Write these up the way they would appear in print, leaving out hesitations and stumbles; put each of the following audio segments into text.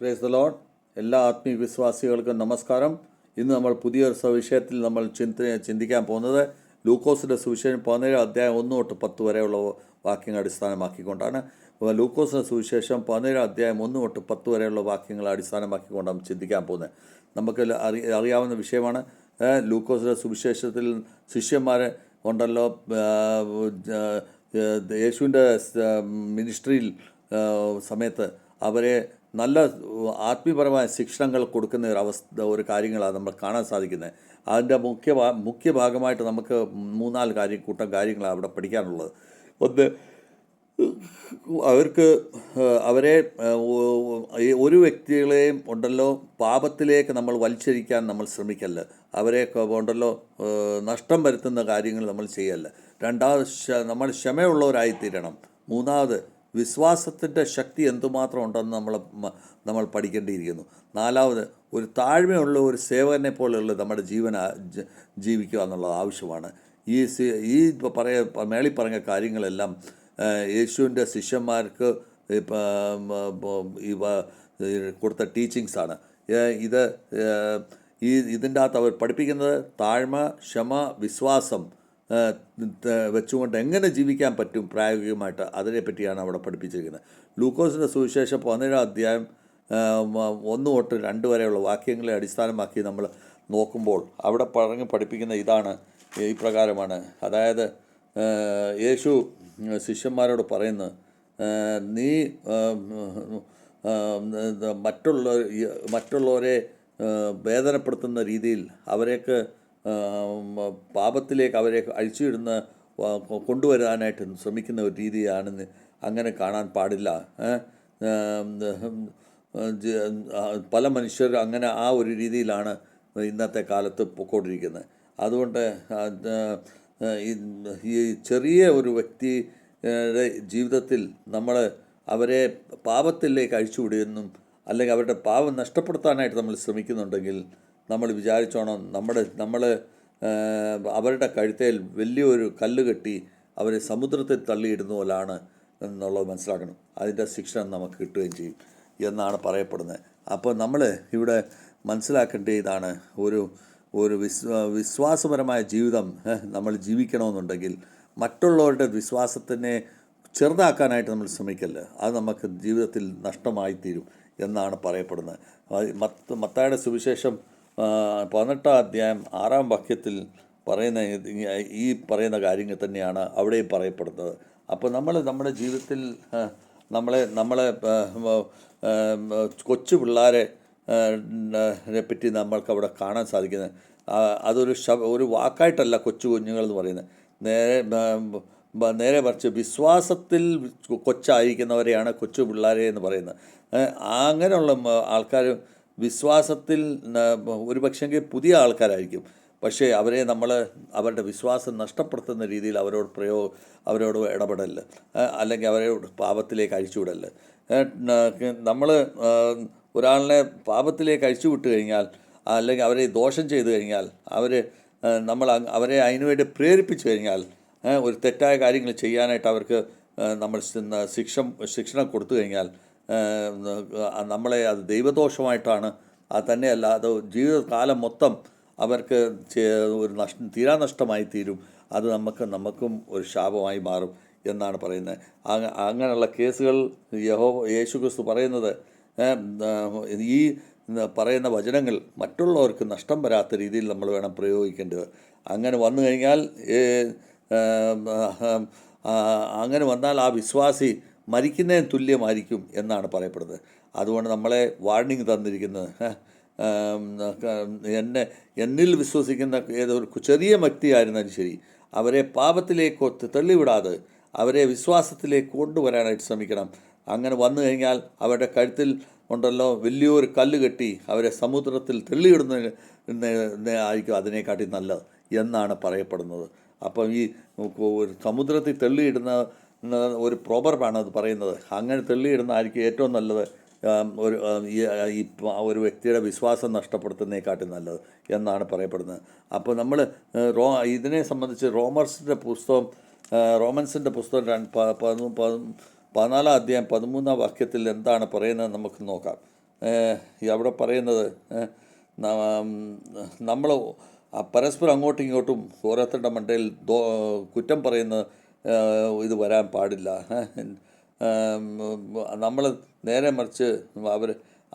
Praise the Lord. എല്ലാ ആത്മീയ വിശ്വാസികൾക്കും നമസ്കാരം. ഇന്ന് നമ്മൾ പുതിയൊരു വിഷയത്തിൽ നമ്മൾ ചിന്തിക്കാൻ പോകുന്നത് ലൂക്കോസിൻ്റെ സുവിശേഷം 17 അധ്യായം 1 തൊട്ട് 10 വരെയുള്ള വാക്യങ്ങൾ അടിസ്ഥാനമാക്കിക്കൊണ്ടാണ്. ലൂക്കോസിൻ്റെ സുവിശേഷം 17 അധ്യായം 1 തൊട്ട് 10 വരെയുള്ള വാക്യങ്ങൾ അടിസ്ഥാനമാക്കിക്കൊണ്ടാണ് ചിന്തിക്കാൻ പോകുന്നത്. നമുക്ക് അറിയാവുന്ന വിഷയമാണ്. ലൂക്കോസിൻ്റെ സുവിശേഷത്തിൽ ശിഷ്യന്മാർ ഉണ്ടല്ലോ, യേശുവിൻ്റെ മിനിസ്ട്രിയിൽ സമയത്ത് അവരെ നല്ല ആത്മീയപരമായ ശിക്ഷണങ്ങൾ കൊടുക്കുന്ന ഒരു കാര്യങ്ങളാണ് നമ്മൾ കാണാൻ സാധിക്കുന്നത്. അതിൻ്റെ മുഖ്യ ഭാഗമായിട്ട് നമുക്ക് 3-4 കൂട്ടം കാര്യങ്ങളാണ് അവിടെ പഠിക്കാനുള്ളത്. ഒന്ന്, അവരെ ഒരു വ്യക്തികളെയും ഉണ്ടല്ലോ പാപത്തിലേക്ക് നമ്മൾ വലിച്ചഴിക്കാൻ നമ്മൾ ശ്രമിക്കല്ല. അവരെ ഉണ്ടല്ലോ നഷ്ടം വരുത്തുന്ന കാര്യങ്ങൾ നമ്മൾ ചെയ്യല്ല. രണ്ടാമത്, നമ്മൾ ക്ഷമയുള്ളവരായിത്തീരണം. മൂന്നാമത്, വിശ്വാസത്തിൻ്റെ ശക്തി എന്തുമാത്രം ഉണ്ടെന്ന് നമ്മൾ പഠിക്കേണ്ടിയിരിക്കുന്നു. നാലാമത്, ഒരു താഴ്മയുള്ള ഒരു സേവകനെ പോലെയുള്ള നമ്മുടെ ജീവിക്കുക എന്നുള്ളത് ആവശ്യമാണ്. ഈ മേളി പറഞ്ഞ കാര്യങ്ങളെല്ലാം യേശുവിൻ്റെ ശിഷ്യന്മാർക്ക് കൊടുത്ത ടീച്ചിങ്സാണ്. ഇതിൻ്റെ അകത്ത് അവർ പഠിപ്പിക്കുന്നത് താഴ്മ, ക്ഷമ, വിശ്വാസം വെച്ചുകൊണ്ട് എങ്ങനെ ജീവിക്കാൻ പറ്റും പ്രായോഗികമായിട്ട്, അതിനെപ്പറ്റിയാണ് അവിടെ പഠിപ്പിച്ചിരിക്കുന്നത്. ലൂക്കോസിൻ്റെ സുവിശേഷം 17 അധ്യായം 1 തൊട്ട് 2 വരെയുള്ള വാക്യങ്ങളെ അടിസ്ഥാനമാക്കി നമ്മൾ നോക്കുമ്പോൾ അവിടെ പഠിപ്പിക്കുന്ന ഇതാണ്, ഈ പ്രകാരമാണ്. അതായത് യേശു ശിഷ്യന്മാരോട് പറയുന്നത്, നീ മറ്റുള്ളവരെ വേദനപ്പെടുത്തുന്ന രീതിയിൽ അവരേക്ക് പാപത്തിലേക്ക് അവരെ അഴിച്ചുവിടുന്ന കൊണ്ടുവരാനായിട്ട് ശ്രമിക്കുന്ന ഒരു രീതിയാണെന്ന് അങ്ങനെ കാണാൻ പാടില്ല. പല മനുഷ്യർ അങ്ങനെ ആ ഒരു രീതിയിലാണ് ഇന്നത്തെ കാലത്ത് പൊയ്ക്കൊണ്ടിരിക്കുന്നത്. അതുകൊണ്ട് ഈ ചെറിയ ഒരു വ്യക്തിയുടെ ജീവിതത്തിൽ നമ്മൾ അവരെ പാപത്തിലേക്ക് അഴിച്ചുവിടുകയെന്നും അല്ലെങ്കിൽ അവരുടെ പാപം നഷ്ടപ്പെടുത്താനായിട്ട് നമ്മൾ ശ്രമിക്കുന്നുണ്ടെങ്കിൽ നമ്മൾ വിചാരിച്ചോണം, നമ്മൾ അവരുടെ കഴുത്തേൽ വലിയൊരു കല്ല് കെട്ടി അവരെ സമുദ്രത്തിൽ തള്ളിയിടുന്ന പോലാണ് എന്നുള്ളത് മനസ്സിലാക്കണം. അതിൻ്റെ ശിക്ഷ നമുക്ക് കിട്ടുകയും ചെയ്യും എന്നാണ് പറയപ്പെടുന്നത്. അപ്പോൾ നമ്മൾ ഇവിടെ മനസ്സിലാക്കേണ്ട ഇതാണ്, ഒരു വിശ്വാസപരമായ ജീവിതം നമ്മൾ ജീവിക്കണമെന്നുണ്ടെങ്കിൽ മറ്റുള്ളവരുടെ വിശ്വാസത്തിനെ ചെറുതാക്കാനായിട്ട് നമ്മൾ ശ്രമിക്കല്ല. അത് നമുക്ക് ജീവിതത്തിൽ നഷ്ടമായിത്തീരും എന്നാണ് പറയപ്പെടുന്നത്. മത്തായിയുടെ സുവിശേഷം 18 അധ്യായം 6 വാക്യത്തിൽ പറയുന്ന കാര്യങ്ങൾ തന്നെയാണ് അവിടെയും പറയപ്പെടുന്നത്. അപ്പോൾ നമ്മുടെ ജീവിതത്തിൽ നമ്മളെ കൊച്ചു പിള്ളേരെ പറ്റി നമ്മൾക്ക് അവിടെ കാണാൻ സാധിക്കുന്നത്. ഒരു വാക്കായിട്ടല്ല കൊച്ചു കുഞ്ഞുങ്ങൾ എന്ന് പറയുന്നത്, നേരെ മറിച്ച് വിശ്വാസത്തിൽ കൊച്ചായിരിക്കുന്നവരെയാണ് കൊച്ചു പിള്ളേരെ എന്ന് പറയുന്നത്. അങ്ങനെയുള്ള ആൾക്കാർ വിശ്വാസത്തിൽ ഒരു പക്ഷെങ്കിൽ പുതിയ ആൾക്കാരായിരിക്കും, പക്ഷേ അവരെ അവരുടെ വിശ്വാസം നഷ്ടപ്പെടുത്തുന്ന രീതിയിൽ അവരോട് ഇടപെടല്ല, അല്ലെങ്കിൽ അവരോട് പാപത്തിലേക്ക് അഴിച്ചുവിടല്ല. നമ്മൾ ഒരാളിനെ പാപത്തിലേക്ക് അഴിച്ചുവിട്ട് കഴിഞ്ഞാൽ, അല്ലെങ്കിൽ അവരെ ദോഷം ചെയ്തു കഴിഞ്ഞാൽ, അവരെ അതിനുവേണ്ടി പ്രേരിപ്പിച്ചു കഴിഞ്ഞാൽ, ഒരു തെറ്റായ കാര്യങ്ങൾ ചെയ്യാനായിട്ട് അവർക്ക് നമ്മൾ ശിക്ഷണം കൊടുത്തു കഴിഞ്ഞാൽ നമ്മളെ അത് ദൈവദോഷമായിട്ടാണ്. അത് തന്നെയല്ല, അത് ജീവിതകാലം മൊത്തം അവർക്ക് ഒരു തീരാനഷ്ടമായി തീരും. അത് നമുക്കും ഒരു ശാപമായി മാറും എന്നാണ് പറയുന്നത്. അങ്ങനെയുള്ള കേസുകൾ യേശു ക്രിസ്തു പറയുന്നത്, ഈ പറയുന്ന വചനങ്ങൾ മറ്റുള്ളവർക്ക് നഷ്ടം വരാത്ത രീതിയിൽ നമ്മൾ വേണം പ്രയോഗിക്കേണ്ടത്. അങ്ങനെ വന്നു കഴിഞ്ഞാൽ അങ്ങനെ വന്നാൽ ആ വിശ്വാസി മരിക്കുന്നതിന് തുല്യമായിരിക്കും എന്നാണ് പറയപ്പെടുന്നത്. അതുകൊണ്ട് നമ്മളെ വാർണിംഗ് തന്നിരിക്കുന്നത്, എന്നിൽ വിശ്വസിക്കുന്ന ഏതൊരു ചെറിയ വ്യക്തിയായിരുന്നാലും ശരി, അവരെ പാപത്തിലേക്ക് തള്ളിവിടാതെ അവരെ വിശ്വാസത്തിലേക്ക് കൊണ്ടുവരാനായിട്ട് ശ്രമിക്കണം. അങ്ങനെ വന്നു കഴിഞ്ഞാൽ അവരുടെ കഴുത്തിൽ ഉണ്ടല്ലോ വലിയൊരു കല്ല് കെട്ടി അവരെ സമുദ്രത്തിൽ തള്ളിയിടുന്ന ആയിരിക്കും അതിനെക്കാട്ടി നല്ലത് എന്നാണ് പറയപ്പെടുന്നത്. അപ്പം ഈ ഒരു സമുദ്രത്തിൽ തള്ളിയിടുന്ന ഒരു പ്രോവർബാണ് അത് പറയുന്നത്. അങ്ങനെ തള്ളിയിടുന്ന ആയിരിക്കും ഏറ്റവും നല്ലത്, ഒരു വ്യക്തിയുടെ വിശ്വാസം നഷ്ടപ്പെടുത്തുന്നതിനെക്കാട്ടി നല്ലത് എന്നാണ് പറയപ്പെടുന്നത്. അപ്പോൾ നമ്മൾ ഇതിനെ സംബന്ധിച്ച് റോമൻസിൻ്റെ പുസ്തകം 14 അധ്യായം 13 വാക്യത്തിൽ എന്താണ് പറയുന്നത് നമുക്ക് നോക്കാം. അവിടെ പറയുന്നത് നമ്മൾ പരസ്പരം അങ്ങോട്ടും ഇങ്ങോട്ടും ഓരോരുത്തരുടെ മണ്ടയിൽ കുറ്റം പറയുന്ന ഇത് വരാൻ പാടില്ല. നമ്മൾ നേരെ മറിച്ച്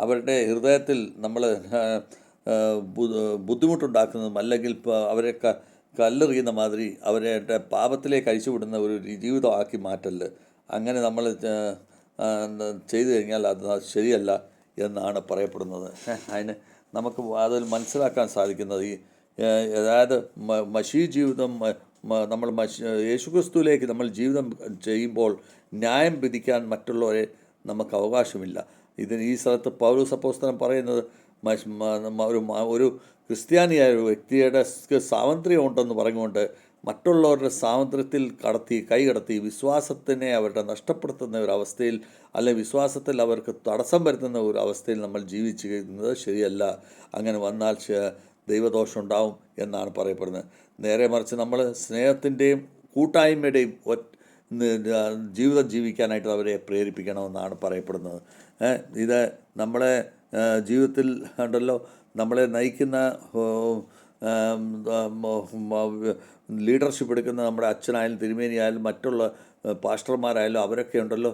അവരുടെ ഹൃദയത്തിൽ നമ്മൾ ബുദ്ധിമുട്ടുണ്ടാക്കുന്നതും അല്ലെങ്കിൽ അവരെ കല്ലെറിയുന്ന മാതിരി അവരുടെ പാപത്തിലേക്ക് അഴിച്ചുവിടുന്ന ഒരു ജീവിതമാക്കി മാറ്റല്. അങ്ങനെ നമ്മൾ ചെയ്തു കഴിഞ്ഞാൽ അത് ശരിയല്ല എന്നാണ് പറയപ്പെടുന്നത്. അതിന് നമുക്ക് അതിൽ മനസ്സിലാക്കാൻ സാധിക്കുന്നത് അതായത് മഷീ ജീവിതം നമ്മൾ യേശുക്രിസ്തുവിലേക്ക് നമ്മൾ ജീവിതം ചെയ്യുമ്പോൾ ന്യായം വിധിക്കാൻ മറ്റുള്ളവരെ നമുക്ക് അവകാശമില്ല. ഈ സ്ഥലത്ത് പൗലോസ് അപ്പോസ്തലൻ പറയുന്നത് ഒരു ക്രിസ്ത്യാനിയായ ഒരു വ്യക്തിയുടെ സ്വാതന്ത്ര്യം ഉണ്ടെന്ന് പറഞ്ഞുകൊണ്ട് മറ്റുള്ളവരുടെ സ്വാതന്ത്ര്യത്തിൽ കൈകടത്തി വിശ്വാസത്തിനെ അവരുടെ നഷ്ടപ്പെടുത്തുന്ന ഒരു അവസ്ഥയിൽ, അല്ലെങ്കിൽ വിശ്വാസത്തിൽ അവർക്ക് തടസ്സം വരുത്തുന്ന ഒരു അവസ്ഥയിൽ നമ്മൾ ജീവിക്കുന്നത് ശരിയല്ല. അങ്ങനെ വന്നാൽ ദൈവദോഷം ഉണ്ടാവും എന്നാണ് പറയപ്പെടുന്നത്. നേരെ മറിച്ച് നമ്മൾ സ്നേഹത്തിൻ്റെയും കൂട്ടായ്മയുടെയും ജീവിതം ജീവിക്കാനായിട്ട് അവരെ പ്രേരിപ്പിക്കണമെന്നാണ് പറയപ്പെടുന്നത്. ഇത് നമ്മളെ ജീവിതത്തിൽ ഉണ്ടല്ലോ, നമ്മളെ നയിക്കുന്ന ലീഡർഷിപ്പ് എടുക്കുന്ന നമ്മുടെ അച്ഛനായാലും തിരുമേനിയായാലും മറ്റുള്ള പാസ്റ്റർമാരായാലും അവരൊക്കെ ഉണ്ടല്ലോ,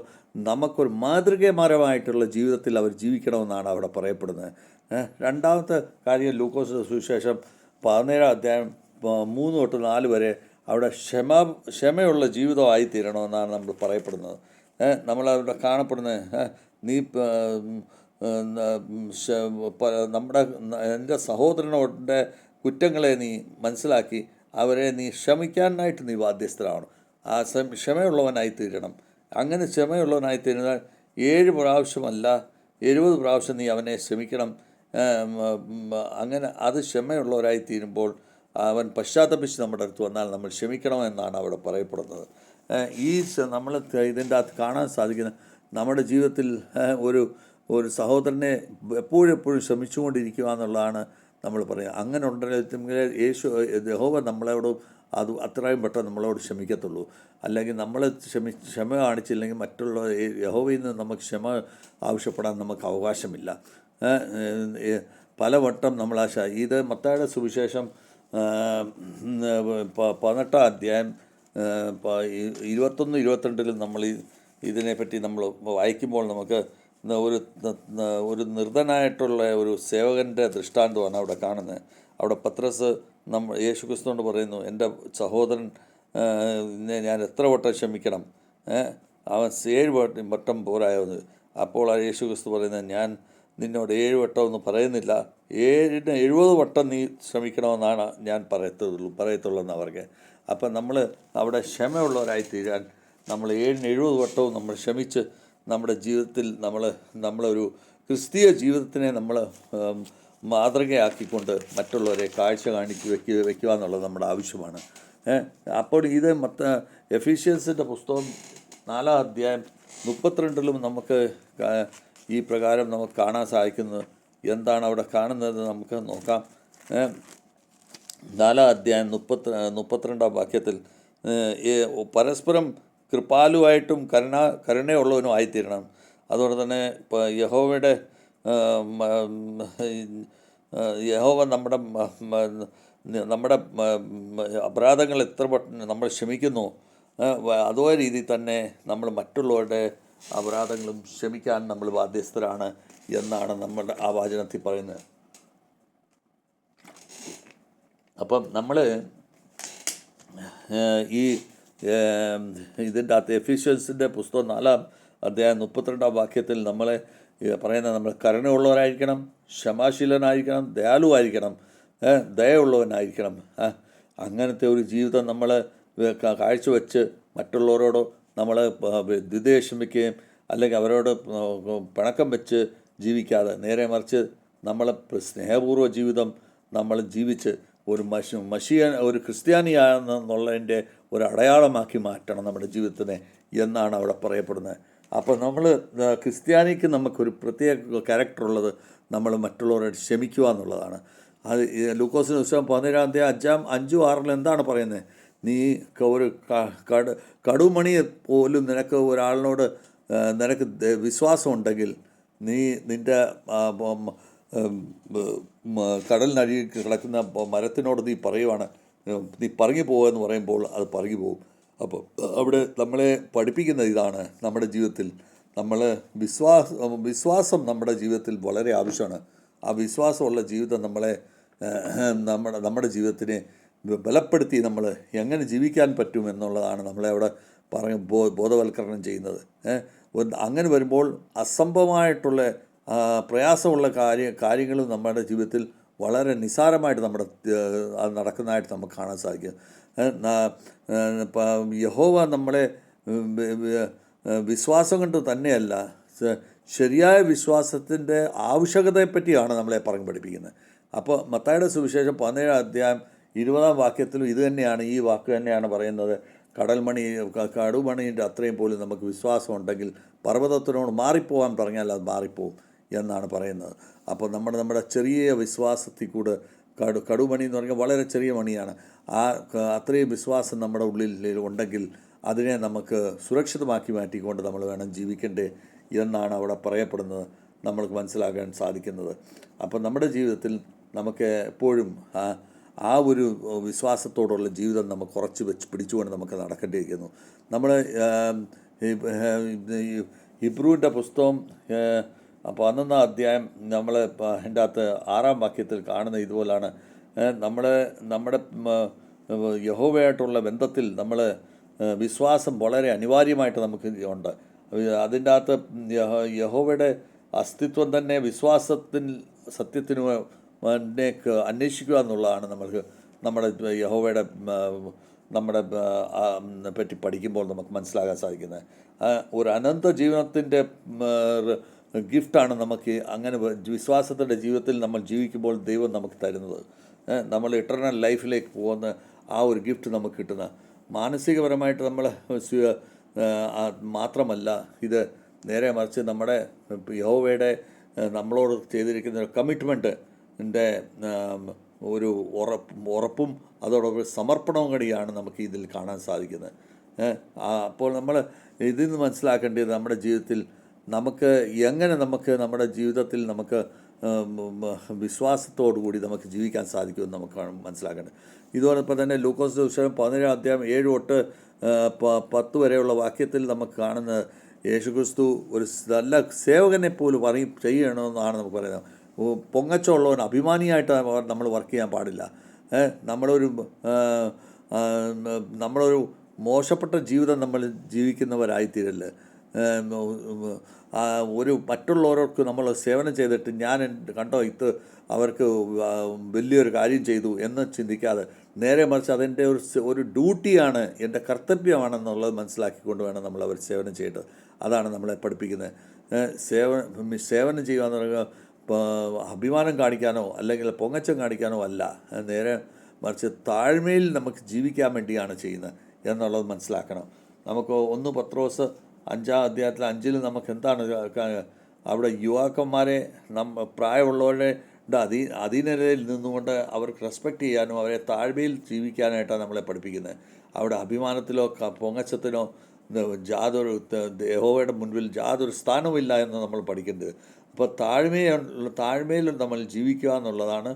നമുക്കൊരു മാതൃകപരമായിട്ടുള്ള ജീവിതത്തിൽ അവർ ജീവിക്കണമെന്നാണ് അവിടെ പറയപ്പെടുന്നത്. രണ്ടാമത്തെ കാര്യം ലൂക്കോസ് സുവിശേഷം 17 അധ്യായം 3 തൊട്ട് 4 വരെ അവിടെ ക്ഷമയുള്ള ജീവിതമായി തീരണമെന്നാണ് നമ്മൾ പറയപ്പെടുന്നത്. നമ്മളവിടെ കാണപ്പെടുന്നത് എൻ്റെ സഹോദരനോടെ കുറ്റങ്ങളെ നീ മനസ്സിലാക്കി അവരെ നീ ക്ഷമിക്കാനായിട്ട് നീ ബാധ്യസ്ഥരാണ്. ആ ക്ഷമയുള്ളവനായി തീരണം. അങ്ങനെ ക്ഷമയുള്ളവനായി തീരുന്നാൽ 7 പ്രാവശ്യമല്ല 70 പ്രാവശ്യം നീ അവനെ ക്ഷമിക്കണം. അങ്ങനെ അത് ക്ഷമയുള്ളവരായി തീരുമ്പോൾ അവൻ പശ്ചാത്തപിച്ച് നമ്മുടെ അടുത്ത് വന്നാൽ നമ്മൾ ക്ഷമിക്കണമെന്നാണ് അവിടെ പറയപ്പെടുന്നത്. നമ്മൾ ഇതിൻ്റെ അകത്ത് കാണാൻ സാധിക്കുന്ന നമ്മുടെ ജീവിതത്തിൽ ഒരു സഹോദരനെ എപ്പോഴും ശ്രമിച്ചുകൊണ്ടിരിക്കുക എന്നുള്ളതാണ് നമ്മൾ പറയുക. അങ്ങനെ ഉണ്ടെങ്കിൽ യഹോവ നമ്മളോട് അത്രയും പെട്ടെന്ന് നമ്മളോട് ക്ഷമിക്കത്തുള്ളൂ. അല്ലെങ്കിൽ നമ്മൾ ക്ഷമ കാണിച്ചില്ലെങ്കിൽ മറ്റുള്ള യഹോവയിൽ നിന്ന് നമുക്ക് ക്ഷമ ആവശ്യപ്പെടാൻ നമുക്ക് അവകാശമില്ല. പലവട്ടം നമ്മൾ ഇത് മത്തായിയുടെ സുവിശേഷം 18 അധ്യായം 21-22 നമ്മൾ ഇതിനെപ്പറ്റി നമ്മൾ വായിക്കുമ്പോൾ നമുക്ക് ഒരു നിർദ്ധനായിട്ടുള്ള ഒരു സേവകൻ്റെ ദൃഷ്ടാന്തമാണ് അവിടെ കാണുന്നത്. അവിടെ പത്രസ് യേശുക്രിസ്തുവിനോട് പറയുന്നു, എൻ്റെ സഹോദരൻ ഞാൻ എത്ര വട്ടം ക്ഷമിക്കണം? അവൻ 7 വട്ടം പോരായെന്ന്. അപ്പോൾ ആ യേശുക്രിസ്തു പറയുന്നത്, ഞാൻ നിന്നോട് 7 വട്ടം ഒന്നും പറയുന്നില്ല, 70 വട്ടം നീ ശ്രമിക്കണമെന്നാണ് ഞാൻ പറയത്തുള്ളൂ എന്നാണ് പറയുക. അപ്പം നമ്മൾ അവിടെ ക്ഷമയുള്ളവരായി തീരാൻ നമ്മൾ 70 വട്ടവും നമ്മൾ ക്ഷമിച്ച് നമ്മുടെ ജീവിതത്തിൽ നമ്മളൊരു ക്രിസ്തീയ ജീവിതത്തിനെ നമ്മൾ മാതൃകയാക്കിക്കൊണ്ട് മറ്റുള്ളവരെ കാഴ്ച വയ്ക്കുക എന്നുള്ളത് നമ്മുടെ ആവശ്യമാണ്. അപ്പോൾ ഇത് എഫീഷ്യൻസിൻ്റെ പുസ്തകം 4 അധ്യായം 32 നമുക്ക് ഈ പ്രകാരം നമുക്ക് കാണാൻ സാധിക്കുന്നത്. എന്താണ് അവിടെ കാണുന്നത് നമുക്ക് നോക്കാം. 4 അധ്യായം 32 വാക്യത്തിൽ പരസ്പരം കൃപാലുവായിട്ടും കരുണയുള്ളവനും ആയിത്തീരണം. അതുകൊണ്ട് തന്നെ ഇപ്പോൾ യഹോവ നമ്മുടെ അപരാധങ്ങൾ എത്ര നമ്മൾ ക്ഷമിക്കുന്നു, അതേ രീതിയിൽ തന്നെ നമ്മൾ മറ്റുള്ളവരുടെ അപരാധങ്ങളും ക്ഷമിക്കാൻ നമ്മൾ ബാധ്യസ്ഥരാണ് എന്നാണ് നമ്മുടെ ആ വാചനത്തിൽ പറയുന്നത്. അപ്പം നമ്മൾ ഇതിൻ്റെ അകത്ത് എഫീഷ്യൻസിൻ്റെ പുസ്തകം 4 അധ്യായം 32 വാക്യത്തിൽ നമ്മളെ പറയുന്നത്, നമ്മൾ കരുണയുള്ളവരായിരിക്കണം, ക്ഷമാശീലനായിരിക്കണം, ദയാലുവായിരിക്കണം, ദയയുള്ളവനായിരിക്കണം. അങ്ങനത്തെ ഒരു ജീവിതം നമ്മൾ കാഴ്ചവെച്ച് മറ്റുള്ളവരോട് നമ്മൾ വിദ്വേഷം വയ്ക്കുകയും അല്ലെങ്കിൽ അവരോട് പിണക്കം വെച്ച് ജീവിക്കാതെ നേരെ മറിച്ച് നമ്മൾ സ്നേഹപൂർവ്വ ജീവിതം നമ്മൾ ജീവിച്ച് ഒരു ക്രിസ്ത്യാനിയാണെന്നുള്ളതിൻ്റെ ഒരു അടയാളമാക്കി മാറ്റണം നമ്മുടെ ജീവിതത്തിനെ എന്നാണ് അവിടെ പറയപ്പെടുന്നത്. അപ്പോൾ നമ്മൾ ക്രിസ്ത്യാനിക്ക് നമുക്കൊരു പ്രത്യേക ക്യാരക്ടറുള്ളത് നമ്മൾ മറ്റുള്ളവരോട് ക്ഷമിക്കുക എന്നുള്ളതാണ്. അത് ലൂക്കോസിന് പുസ്തകം 17 അധ്യായം 5-6 എന്താണ് പറയുന്നത്? നീ ഒരു കടുമണി പോലും നിനക്ക് ഒരാളിനോട് നിനക്ക് വിശ്വാസമുണ്ടെങ്കിൽ നീ നിൻ്റെ കടലിനടി കിടക്കുന്ന മരത്തിനോട് നീ പറയുവാണ്, നീ പറങ്ങി പോകുമെന്ന് പറയുമ്പോൾ അത് പറങ്ങി പോകും. അപ്പോൾ അവിടെ നമ്മളെ പഠിപ്പിക്കുന്ന ഇതാണ്, നമ്മുടെ ജീവിതത്തിൽ നമ്മൾ വിശ്വാസം നമ്മുടെ ജീവിതത്തിൽ വളരെ ആവശ്യമാണ്. ആ വിശ്വാസമുള്ള ജീവിതം നമ്മളെ നമ്മുടെ ജീവിതത്തിനെ ബലപ്പെടുത്തി നമ്മൾ എങ്ങനെ ജീവിക്കാൻ പറ്റും എന്നുള്ളതാണ് നമ്മളെ അവിടെ ബോധവൽക്കരണം ചെയ്യുന്നത്. അങ്ങനെ വരുമ്പോൾ അസംഭവമായിട്ടുള്ള പ്രയാസമുള്ള കാര്യങ്ങളും നമ്മുടെ ജീവിതത്തിൽ വളരെ നിസ്സാരമായിട്ട് അത് നടക്കുന്നതായിട്ട് നമുക്ക് കാണാൻ സാധിക്കും. യഹോവ നമ്മളെ വിശ്വാസം കൊണ്ട് തന്നെയല്ല, ശരിയായ വിശ്വാസത്തിൻ്റെ ആവശ്യകതയെപ്പറ്റിയാണ് നമ്മളെ പറഞ്ഞു പഠിപ്പിക്കുന്നത്. അപ്പോൾ മത്തായിയുടെ സുവിശേഷം 17 അധ്യായം 20 വാക്യത്തിലും ഇത് തന്നെയാണ്, ഈ വാക്ക് തന്നെയാണ് പറയുന്നത്. കടുമണീൻ്റെ അത്രയും പോലും നമുക്ക് വിശ്വാസം ഉണ്ടെങ്കിൽ പർവ്വതത്തിനോട് മാറിപ്പോകാൻ പറഞ്ഞാൽ അത് മാറിപ്പോവും എന്നാണ് പറയുന്നത്. അപ്പോൾ നമ്മുടെ ചെറിയ വിശ്വാസത്തിൽ കൂടെ കടുമണി എന്ന് പറഞ്ഞാൽ വളരെ ചെറിയ മണിയാണ്. അത്രയും വിശ്വാസം നമ്മുടെ ഉള്ളിൽ ഉണ്ടെങ്കിൽ അതിനെ നമുക്ക് സുരക്ഷിതമാക്കി മാറ്റിക്കൊണ്ട് നമ്മൾ വേണം ജീവിക്കണ്ടേ എന്നാണ് അവിടെ പറയപ്പെടുന്നത്, നമ്മൾക്ക് മനസ്സിലാക്കാൻ സാധിക്കുന്നത്. അപ്പോൾ നമ്മുടെ ജീവിതത്തിൽ നമുക്ക് എപ്പോഴും ആ ഒരു വിശ്വാസത്തോടുള്ള ജീവിതം നമുക്ക് കുറച്ച് പിടിച്ചുകൊണ്ട് നമുക്ക് നടക്കേണ്ടിയിരിക്കുന്നു. നമ്മൾ ഹിബ്രുവിൻ്റെ പുസ്തകം 11 അധ്യായം നമ്മൾ അതിൻ്റെ അകത്ത് 6 വാക്യത്തിൽ കാണുന്ന ഇതുപോലാണ്. നമ്മുടെ യഹോവയായിട്ടുള്ള ബന്ധത്തിൽ നമ്മൾ വിശ്വാസം വളരെ അനിവാര്യമായിട്ട് നമുക്ക് ഉണ്ട്. അതിൻ്റെ അകത്ത് യഹോവയുടെ അസ്തിത്വം തന്നെ സത്യത്തിന് അന്വേഷിക്കുക എന്നുള്ളതാണ് നമ്മുടെ യഹോവയുടെ പറ്റി പഠിക്കുമ്പോൾ നമുക്ക് മനസ്സിലാക്കാൻ സാധിക്കുന്നത്. ഒരു അനന്ത ജീവനത്തിൻ്റെ ഗിഫ്റ്റാണ് നമുക്ക് അങ്ങനെ വിശ്വാസത്തിൻ്റെ ജീവിതത്തിൽ നമ്മൾ ജീവിക്കുമ്പോൾ ദൈവം നമുക്ക് തരുന്നത്. നമ്മൾ ഇറ്റർണൽ ലൈഫിലേക്ക് പോകുന്ന ആ ഒരു ഗിഫ്റ്റ് നമുക്ക് കിട്ടുന്ന മാനസികപരമായിട്ട് നമ്മൾ മാത്രമല്ല, ഇത് നേരെ മറിച്ച് നമ്മുടെ യഹോവയുടെ നമ്മളോട് ചെയ്തിരിക്കുന്ന കമ്മിറ്റ്മെൻറ്റിൻ്റെ ഒരു ഉറപ്പും അതോടൊപ്പം സമർപ്പണവും കൂടിയാണ് നമുക്ക് ഇതിൽ കാണാൻ സാധിക്കുന്നത്. അപ്പോൾ നമ്മൾ ഇതിൽ നിന്ന് മനസ്സിലാക്കേണ്ടത് നമ്മുടെ ജീവിതത്തിൽ നമ്മുടെ ജീവിതത്തിൽ നമുക്ക് വിശ്വാസത്തോടു കൂടി നമുക്ക് ജീവിക്കാൻ സാധിക്കുമെന്ന് നമുക്ക് മനസ്സിലാക്കേണ്ടത്. ഇതോടൊപ്പം തന്നെ ലൂക്കോസ് സുവിശേഷം 17 അധ്യായം 7 തൊട്ട് 10 വരെയുള്ള വാക്യത്തിൽ നമുക്ക് കാണുന്നത് യേശുക്രിസ്തു ഒരു നല്ല സേവകനെ പോലും ചെയ്യണമെന്നാണ് നമുക്ക് പറയുന്നത്. പൊങ്ങച്ചമുള്ളവൻ അഭിമാനിയായിട്ട് നമ്മൾ വർക്ക് ചെയ്യാൻ പാടില്ല. നമ്മളൊരു മോശപ്പെട്ട ജീവിതം നമ്മൾ ജീവിക്കുന്നവരായിത്തീരല്ല. മറ്റുള്ളവർക്ക് നമ്മൾ സേവനം ചെയ്തിട്ട് ഞാൻ കണ്ടോ അവർക്ക് വലിയൊരു കാര്യം ചെയ്തു എന്ന് ചിന്തിക്കാതെ നേരെ മറിച്ച് അതെൻ്റെ ഒരു ഡ്യൂട്ടിയാണ്, എൻ്റെ കർത്തവ്യമാണെന്നുള്ളത് മനസ്സിലാക്കിക്കൊണ്ട് വേണം നമ്മൾ അവർ സേവനം ചെയ്യേണ്ടത്. അതാണ് നമ്മളെ പഠിപ്പിക്കുന്നത്. സേവനം ചെയ്യുക എന്ന് പറയുക അഭിമാനം കാണിക്കാനോ അല്ലെങ്കിൽ പൊങ്ങച്ചം കാണിക്കാനോ അല്ല, നേരെ മറിച്ച് താഴ്മയിൽ നമുക്ക് ജീവിക്കാൻ വേണ്ടിയാണ് ചെയ്യുന്നത് എന്നുള്ളത് മനസ്സിലാക്കണം. നമുക്ക് 1 പത്രോസ് 5 അധ്യായത്തിൽ 5 നമുക്ക് എന്താണ് അവിടെ യുവാക്കന്മാരെ പ്രായമുള്ളവരുടെ അധീനതയിൽ നിന്നുകൊണ്ട് അവർക്ക് റെസ്പെക്റ്റ് ചെയ്യാനും അവരെ താഴ്മയിൽ ജീവിക്കാനായിട്ടാണ് നമ്മളെ പഠിപ്പിക്കുന്നത്. അവിടെ അഭിമാനത്തിലോ പൊങ്ങച്ചത്തിനോ യഹോവയുടെ മുൻപിൽ യാതൊരു സ്ഥാനവുമില്ല എന്ന് നമ്മൾ പഠിക്കേണ്ടത്. അപ്പോൾ താഴ്മയിൽ നമ്മൾ ജീവിക്കുക എന്നുള്ളതാണ്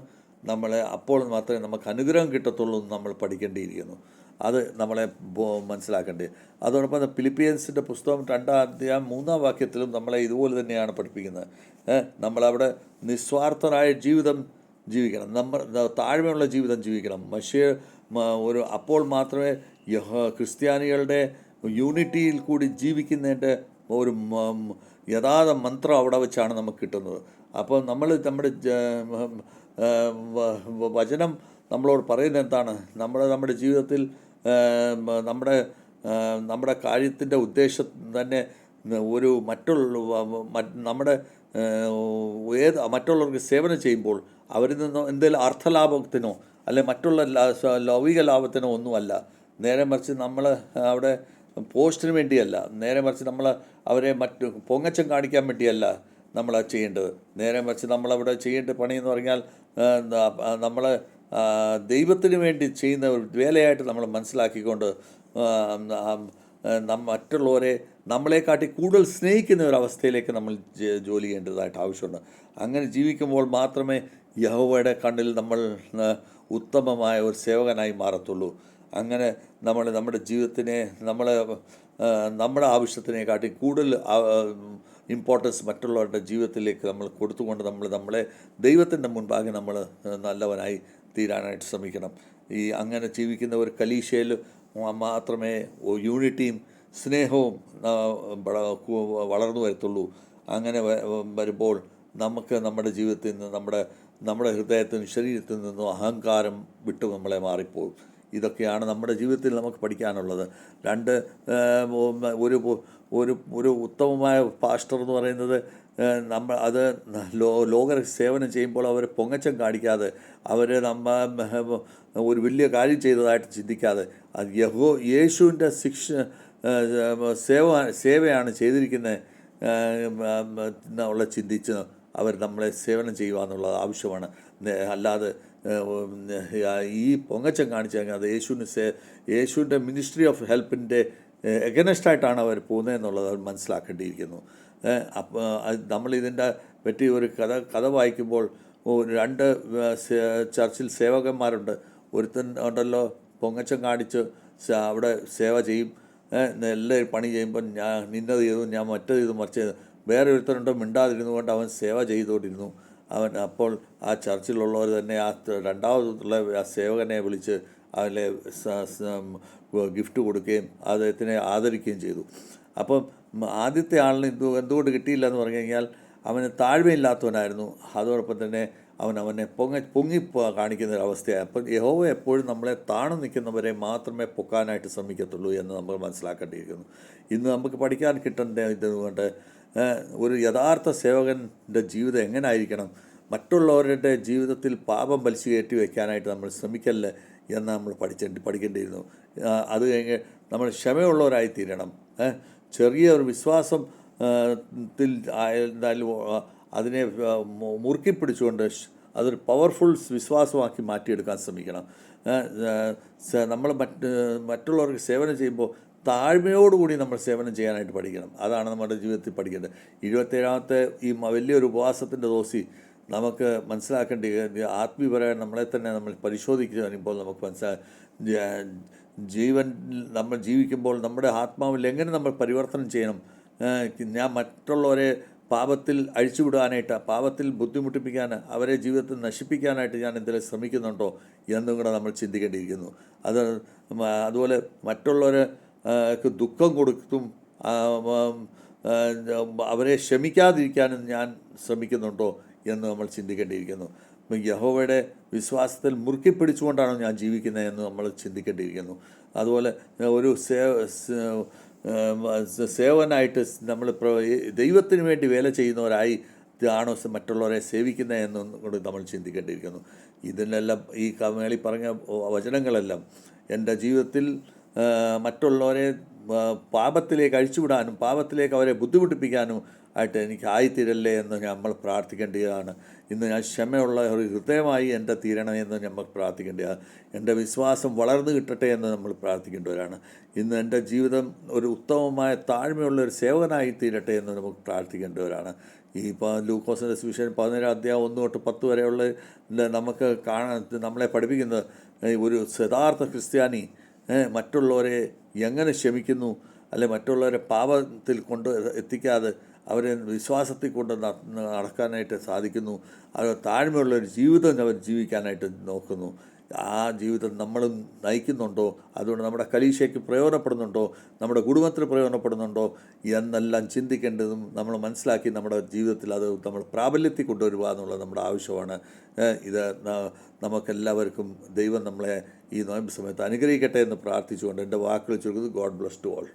അപ്പോൾ മാത്രമേ നമുക്ക് അനുഗ്രഹം കിട്ടത്തുള്ളൂ എന്ന് നമ്മൾ പഠിക്കേണ്ടിയിരിക്കുന്നു. അത് നമ്മളെ മനസ്സിലാക്കേണ്ടത്. അതോടൊപ്പം ഫിലിപ്പിയൻസിൻ്റെ പുസ്തകം 2 അധ്യായം 3 വാക്യത്തിലും നമ്മളെ ഇതുപോലെ തന്നെയാണ് പഠിപ്പിക്കുന്നത്. നമ്മളവിടെ നിസ്വാർത്ഥരായ ജീവിതം ജീവിക്കണം, താഴ്മയുള്ള ജീവിതം ജീവിക്കണം. അപ്പോൾ മാത്രമേ ക്രിസ്ത്യാനികളുടെ യൂണിറ്റിയിൽ കൂടി ജീവിക്കുന്നതിൻ്റെ ഒരു യഥാർത്ഥ മന്ത്രം അവിടെ വെച്ചാണ് നമുക്ക് കിട്ടുന്നത്. അപ്പോൾ നമ്മുടെ വചനം നമ്മളോട് പറയുന്നത് എന്താണ്? നമ്മുടെ ജീവിതത്തിൽ നമ്മുടെ കാര്യത്തിൻ്റെ ഉദ്ദേശം തന്നെ ഒരു മറ്റുള്ളവർക്ക് സേവനം ചെയ്യുമ്പോൾ അവരിൽ നിന്ന് എന്തെങ്കിലും അർത്ഥലാഭത്തിനോ അല്ലെങ്കിൽ മറ്റുള്ള ലൗകിക ലാഭത്തിനോ ഒന്നുമല്ല. നേരെ മറിച്ച് നമ്മൾ അവിടെ പോസ്റ്റിന് വേണ്ടിയല്ല, നേരെ മറിച്ച് നമ്മൾ അവരെ പൊങ്ങച്ചം കാണിക്കാൻ വേണ്ടിയല്ല നമ്മൾ ചെയ്യേണ്ടത്. നേരെ മറിച്ച് നമ്മളവിടെ ചെയ്യേണ്ട പണി എന്ന് പറഞ്ഞാൽ നമ്മൾ ദൈവത്തിന് വേണ്ടി ചെയ്യുന്ന ഒരു വേലയായിട്ട് നമ്മൾ മനസ്സിലാക്കിക്കൊണ്ട് മറ്റുള്ളവരെ നമ്മളെക്കാട്ടി കൂടുതൽ സ്നേഹിക്കുന്ന ഒരു അവസ്ഥയിലേക്ക് നമ്മൾ ജോലി ചെയ്യേണ്ടതായിട്ട് ആവശ്യമുണ്ട്. അങ്ങനെ ജീവിക്കുമ്പോൾ മാത്രമേ യഹോവയുടെ കണ്ണിൽ നമ്മൾ ഉത്തമമായ ഒരു സേവകനായി മാറത്തുള്ളൂ. അങ്ങനെ നമ്മൾ നമ്മുടെ ജീവിതത്തിനെ നമ്മുടെ ആവശ്യത്തിനെക്കാട്ടി കൂടുതൽ ഇമ്പോർട്ടൻസ് മറ്റുള്ളവരുടെ ജീവിതത്തിലേക്ക് നമ്മൾ കൊടുത്തുകൊണ്ട് നമ്മളെ ദൈവത്തിൻ്റെ മുൻപാകെ നമ്മൾ നല്ലവനായി തീരാനായിട്ട് ശ്രമിക്കണം. അങ്ങനെ ജീവിക്കുന്ന ഒരു കലീശയിൽ മാത്രമേ യൂണിറ്റിയും സ്നേഹവും വളർന്നു വരത്തുള്ളൂ. അങ്ങനെ വരുമ്പോൾ നമുക്ക് നമ്മുടെ ജീവിതത്തിൽ നിന്ന് നമ്മുടെ ഹൃദയത്തിനും ശരീരത്തിൽ നിന്നും അഹങ്കാരം വിട്ടു നമ്മളെ മാറിപ്പോകും. ഇതൊക്കെയാണ് നമ്മുടെ ജീവിതത്തിൽ നമുക്ക് പഠിക്കാനുള്ളത്. ഒരു ഉത്തമമായ പാസ്റ്റർ എന്ന് പറയുന്നത് അത് ലോക സേവനം ചെയ്യുമ്പോൾ അവർ പൊങ്ങച്ചം കാണിക്കാതെ, അവർ ഒരു വലിയ കാര്യം ചെയ്തതായിട്ട് ചിന്തിക്കാതെ, അത് യേശുവിൻ്റെ സേവയാണ് ചെയ്തിരിക്കുന്നത് എന്നുള്ള ചിന്തിച്ച് അവർ നമ്മളെ സേവനം ചെയ്യുക എന്നുള്ളത് ആവശ്യമാണ്. അല്ലാതെ ഈ പൊങ്ങച്ചം കാണിച്ചു കഴിഞ്ഞാൽ അത് യേശുവിൻ്റെ മിനിസ്ട്രി ഓഫ് ഹെൽപ്പിൻ്റെ എഗനസ്റ്റായിട്ടാണ് അവർ പോകുന്നതെന്നുള്ളത് അവർ മനസ്സിലാക്കേണ്ടിയിരിക്കുന്നു. അപ്പോൾ നമ്മളിതിൻ്റെ പറ്റി ഒരു കഥ വായിക്കുമ്പോൾ 2 ചർച്ചിൽ സേവകന്മാരുണ്ട്. ഒരുത്തൻ ഉണ്ടല്ലോ പൊങ്ങച്ചം കാണിച്ച് അവിടെ സേവ ചെയ്യും, എല്ലാവരും പണി ചെയ്യുമ്പോൾ ഞാൻ നിന്നത് ചെയ്തു, ഞാൻ മറ്റേത് ചെയ്തു, മറിച്ച് ചെയ്തു. വേറെ ഒരുത്തനുണ്ടോ മിണ്ടാതിരുന്നു കൊണ്ട് അവൻ സേവ ചെയ്തുകൊണ്ടിരുന്നു. അപ്പോൾ ആ ചർച്ചിലുള്ളവർ തന്നെ രണ്ടാമതുള്ള ആ സേവകനെ വിളിച്ച് അവനെ ഗിഫ്റ്റ് കൊടുക്കുകയും അദ്ദേഹത്തിനെ ആദരിക്കുകയും ചെയ്തു. അപ്പം ആദ്യത്തെ ആളിന് എന്തുകൊണ്ട് കിട്ടിയില്ല എന്ന് പറഞ്ഞു കഴിഞ്ഞാൽ അവന് താഴ്മയില്ലാത്തവനായിരുന്നു. അതോടൊപ്പം തന്നെ അവനെ പൊങ്ങി കാണിക്കുന്ന ഒരവസ്ഥയായി. അപ്പം യഹോവ എപ്പോഴും നമ്മളെ താണു നിൽക്കുന്നവരെ മാത്രമേ പൊക്കാനായിട്ട് ശ്രമിക്കത്തുള്ളൂ എന്ന് നമ്മൾ മനസ്സിലാക്കേണ്ടിയിരിക്കുന്നു. ഇന്ന് നമുക്ക് പഠിക്കാൻ കിട്ടേണ്ട ഇതുകൊണ്ട് ഒരു യഥാർത്ഥ സേവകൻ്റെ ജീവിതം എങ്ങനെ ആയിരിക്കണം, മറ്റുള്ളവരുടെ ജീവിതത്തിൽ പാപം വലിച്ചു കയറ്റി വയ്ക്കാനായിട്ട് നമ്മൾ ശ്രമിക്കല്ലേ എന്ന് നമ്മൾ പഠിക്കേണ്ടിയിരുന്നു. അത് കഴിഞ്ഞ് നമ്മൾ ക്ഷമയുള്ളവരായി തീരണം. ചെറിയ ഒരു വിശ്വാസത്തിൽ ആയിരുന്നാലും അതിനെ മുറുക്കി പിടിച്ചുകൊണ്ട് അതൊരു പവർഫുൾ വിശ്വാസമാക്കി മാറ്റിയെടുക്കാൻ ശ്രമിക്കണം. നമ്മൾ മറ്റുള്ളവർക്ക് സേവനം ചെയ്യുമ്പോൾ താഴ്മയോടുകൂടി നമ്മൾ സേവനം ചെയ്യാനായിട്ട് പഠിക്കണം. അതാണ് നമ്മുടെ ജീവിതത്തിൽ പഠിക്കേണ്ടത്. 27ാമത്തെ ഈ വലിയൊരു ഉപവാസത്തിൻ്റെ ദോസി നമുക്ക് മനസ്സിലാക്കേണ്ടി ആത്മീയപരമായി നമ്മളെ തന്നെ നമ്മൾ പരിശോധിക്കുക വരുമ്പോൾ നമുക്ക് നമ്മൾ ജീവിക്കുമ്പോൾ നമ്മുടെ ആത്മാവിൽ എങ്ങനെ നമ്മൾ പരിവർത്തനം ചെയ്യണം. ഞാൻ മറ്റുള്ളവരെ പാപത്തിൽ അഴിച്ചുവിടാനായിട്ട്, പാപത്തിൽ ബുദ്ധിമുട്ടിപ്പിക്കാൻ, അവരെ ജീവിതത്തിൽ നശിപ്പിക്കാനായിട്ട് ഞാൻ എന്തെങ്കിലും ശ്രമിക്കുന്നുണ്ടോ എന്നും കൂടെ നമ്മൾ ചിന്തിക്കേണ്ടിയിരിക്കുന്നു. അതുപോലെ മറ്റുള്ളവർക്ക് ദുഃഖം കൊടുത്തും അവരെ ക്ഷമിക്കാതിരിക്കാനും ഞാൻ ശ്രമിക്കുന്നുണ്ടോ എന്ന് നമ്മൾ ചിന്തിക്കേണ്ടിയിരിക്കുന്നു. യഹോവയുടെ വിശ്വാസത്തിൽ മുറുക്കി പിടിച്ചുകൊണ്ടാണോ ഞാൻ ജീവിക്കുന്നത് എന്ന് നമ്മൾ ചിന്തിക്കേണ്ടിയിരിക്കുന്നു. അതുപോലെ ഒരു സേവനായിട്ട് നമ്മൾ ദൈവത്തിന് വേണ്ടി വേല ചെയ്യുന്നവരായി ആണോ മറ്റുള്ളവരെ സേവിക്കുന്നത് എന്നും കൂടി നമ്മൾ ചിന്തിക്കേണ്ടിയിരിക്കുന്നു. ഇതിനെല്ലാം ഈ മേളിൽ പറഞ്ഞ വചനങ്ങളെല്ലാം എൻ്റെ ജീവിതത്തിൽ മറ്റുള്ളവരെ പാപത്തിലേക്ക് അഴിച്ചുവിടാനും പാപത്തിലേക്ക് അവരെ ബുദ്ധിമുട്ടിപ്പിക്കാനും ആയിട്ട് എനിക്ക് ആയിത്തീരല്ലേ എന്ന് നമ്മൾ പ്രാർത്ഥിക്കേണ്ടതാണ്. ഇന്ന് ഞാൻ ക്ഷമയുള്ള ഒരു ഹൃദയമായി എൻ്റെ തീരണമെന്ന് നമ്മൾ പ്രാർത്ഥിക്കേണ്ടതാണ്. എൻ്റെ വിശ്വാസം വളർന്നു കിട്ടട്ടെ എന്ന് നമ്മൾ പ്രാർത്ഥിക്കേണ്ടവരാണ്. ഇന്ന് എൻ്റെ ജീവിതം ഒരു ഉത്തമമായ താഴ്മയുള്ള ഒരു സേവകനായി തീരട്ടെ എന്ന് നമുക്ക് പ്രാർത്ഥിക്കേണ്ടവരാണ്. ലൂക്കോസിൻ്റെ സുവിശേഷം 17 അധ്യായം 1 തൊട്ട് 10 വരെയുള്ള നമുക്ക് നമ്മളെ പഠിപ്പിക്കുന്നത് ഒരു യഥാർത്ഥ ക്രിസ്ത്യാനി മറ്റുള്ളവരെ എങ്ങനെ ക്ഷമിക്കുന്നു, അല്ലെ മറ്റുള്ളവരെ പാപത്തിൽ എത്തിക്കാതെ അവരെ വിശ്വാസത്തിൽ കൊണ്ട് നടക്കാനായിട്ട് സാധിക്കുന്നു. അത് താഴ്മയുള്ളൊരു ജീവിതം അവർ ജീവിക്കാനായിട്ട് നോക്കുന്നു. ആ ജീവിതം നമ്മളും നയിക്കുന്നുണ്ടോ, അതുകൊണ്ട് നമ്മുടെ കലീശയ്ക്ക് പ്രയോജനപ്പെടുന്നുണ്ടോ, നമ്മുടെ കുടുംബത്തിന് പ്രയോജനപ്പെടുന്നുണ്ടോ എന്നെല്ലാം ചിന്തിക്കേണ്ടതും നമ്മൾ മനസ്സിലാക്കി നമ്മുടെ ജീവിതത്തിൽ അത് നമ്മൾ പ്രാബല്യത്തിൽ കൊണ്ടുവരിക എന്നുള്ളത് നമ്മുടെ ആവശ്യമാണ്. ഇത് നമുക്കെല്ലാവർക്കും ദൈവം നമ്മളെ ഈ നോയമ്പ് സമയത്ത് അനുഗ്രഹിക്കട്ടെ എന്ന് പ്രാർത്ഥിച്ചുകൊണ്ട് എൻ്റെ വാക്കുകൾ ചുരുക്കുന്നത്. God bless to all.